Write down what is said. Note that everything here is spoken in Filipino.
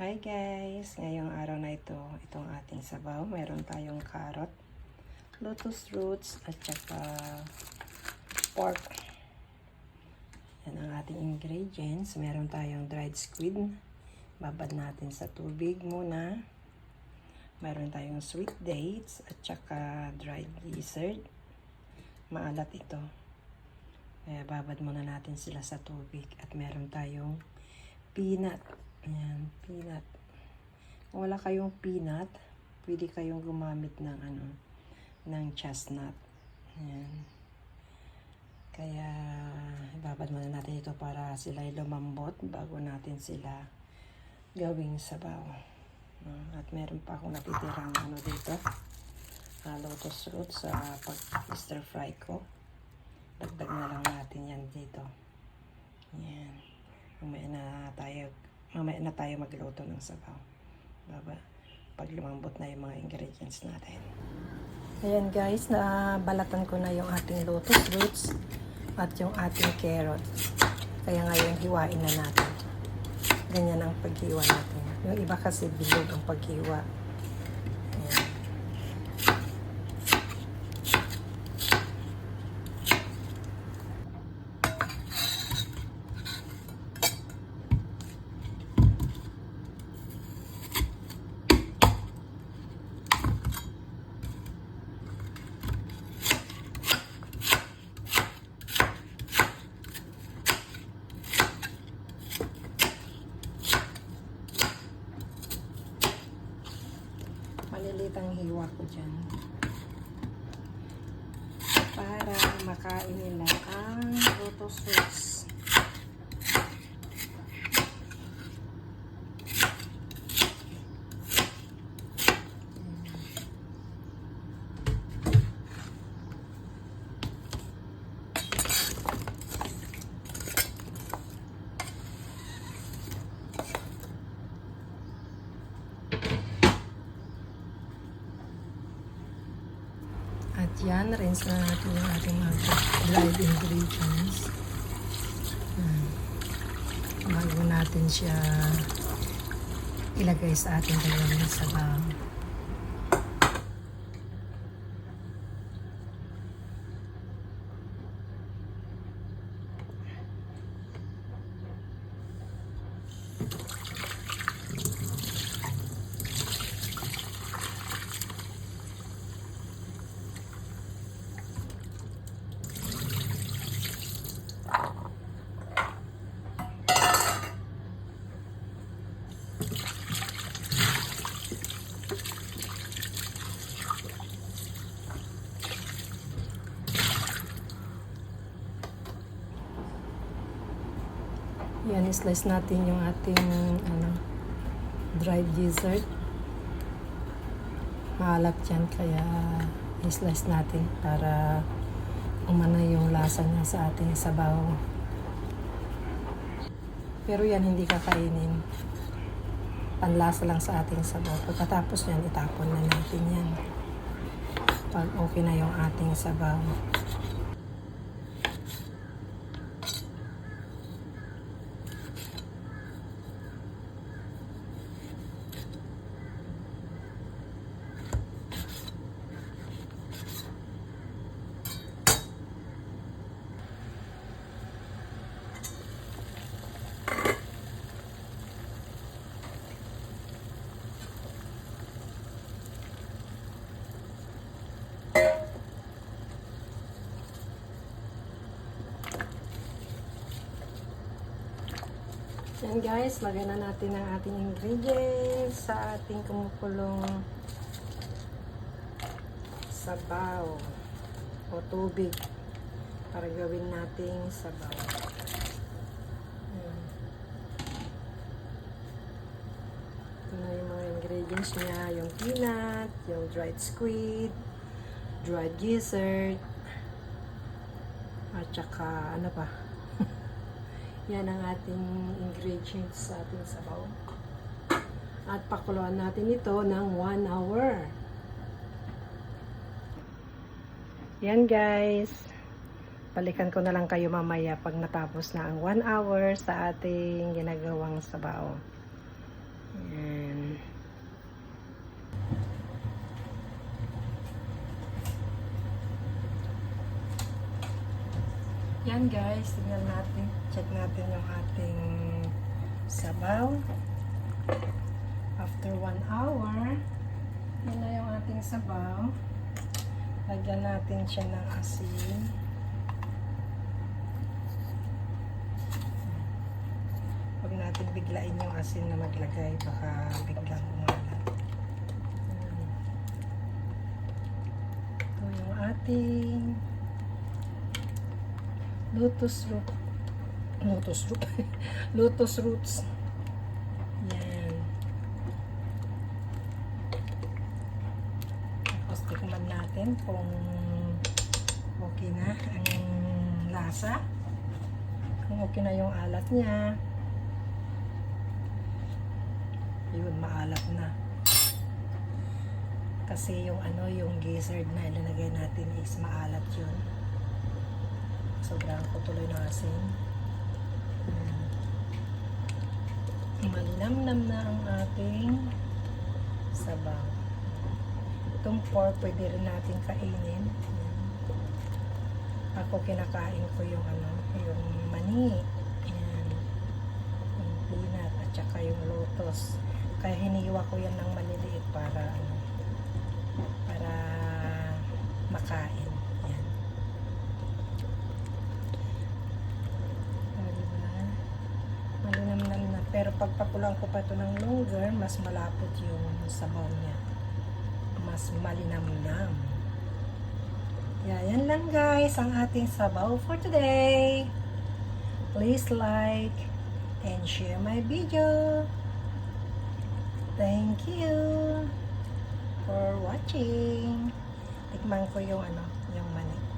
Hi guys! Ngayong araw na ito, itong ating sabaw. Meron tayong carrot, lotus roots, at saka pork. Yan ang ating ingredients. Meron tayong dried squid. Babad natin sa tubig muna. Meron tayong sweet dates at saka dried gizzard. Maalat ito. Kaya babad muna natin sila sa tubig. At meron tayong peanut. Ayan, peanut. Kung wala kayong peanut, pwede kayong gumamit ng ng chestnut. Ayan. Kaya ibabad muna natin ito para sila lumambot bago natin sila gawing sabaw. At meron pa akong natitirang dito, lotus roots sa pag-stir fry ko. Dagdag na lang natin yan dito. Ayan. Mamaya na tayo magluto ng sabaw. Pag lumambot na yung mga ingredients natin. Ayan guys, nabalatan ko na yung ating lotus roots at yung ating carrot. Kaya ngayon hiwain na natin. Ganyan ang paghiwa natin. Yung iba kasi bilog ang paghiwa. Ayan. Malilit ang hiwa ko dyan para makain nila ang lotus roots. At yan, rinse na natin yung ating mga dried ingredients. Bago natin siya ilagay sa ating dalawang sabaw. Yan, slice natin yung ating dried gizzard. Maalat yan, kaya i-slice natin para umana yung lasa niya sa ating sabaw. Pero yan hindi kakainin. Panlasa lang sa ating sabaw. Pagkatapos yan, itapon na natin yan. Pag okay na yung ating sabaw. Yan guys, lagyan na natin ang ating ingredients sa ating kumukulong sabaw o tubig para gawin nating sabaw. Ito na yung mga ingredients niya, yung peanut, yung dried squid, dried gizzard, at saka ano pa. Yan ang ating ingredients sa ating sabaw. At pakuluan natin ito ng 1 hour. Yan guys. Balikan ko na lang kayo mamaya pag natapos na ang 1 hour sa ating ginagawang sabaw. Ayan. Yan guys, tingnan natin. Check natin yung ating sabaw. After 1 hour, yan na yung ating sabaw. Lagyan natin siya ng asin. Huwag natin biglain yung asin na maglagay, baka biglang umalat. Ito yung ating lotus roots. Yan. Tapos tikman natin kung okay na ang lasa. Kung okay na yung alat niya. Yun, maalat na. Kasi yung yung gizzard na ilalagay natin is maalat yun. Sobrang kutuloy ng asin. Malinamnam na ang ating sabaw. Itong pork pwede rin natin kainin. Ako kinakain ko yung yung mani. Ayan. Yung peanut at saka yung lotus. Kaya hiniwa ko yan ng maliliit para para makain. Yan. Diba? Malinamnam na. Pero pagpakulang ko pa ito ng longer, mas malapot yung sabaw niya. Mas malinamnam. Yan lang guys ang ating sabaw for today. Please like and share my video. Thank you for watching. Tikman ko yung yung mani.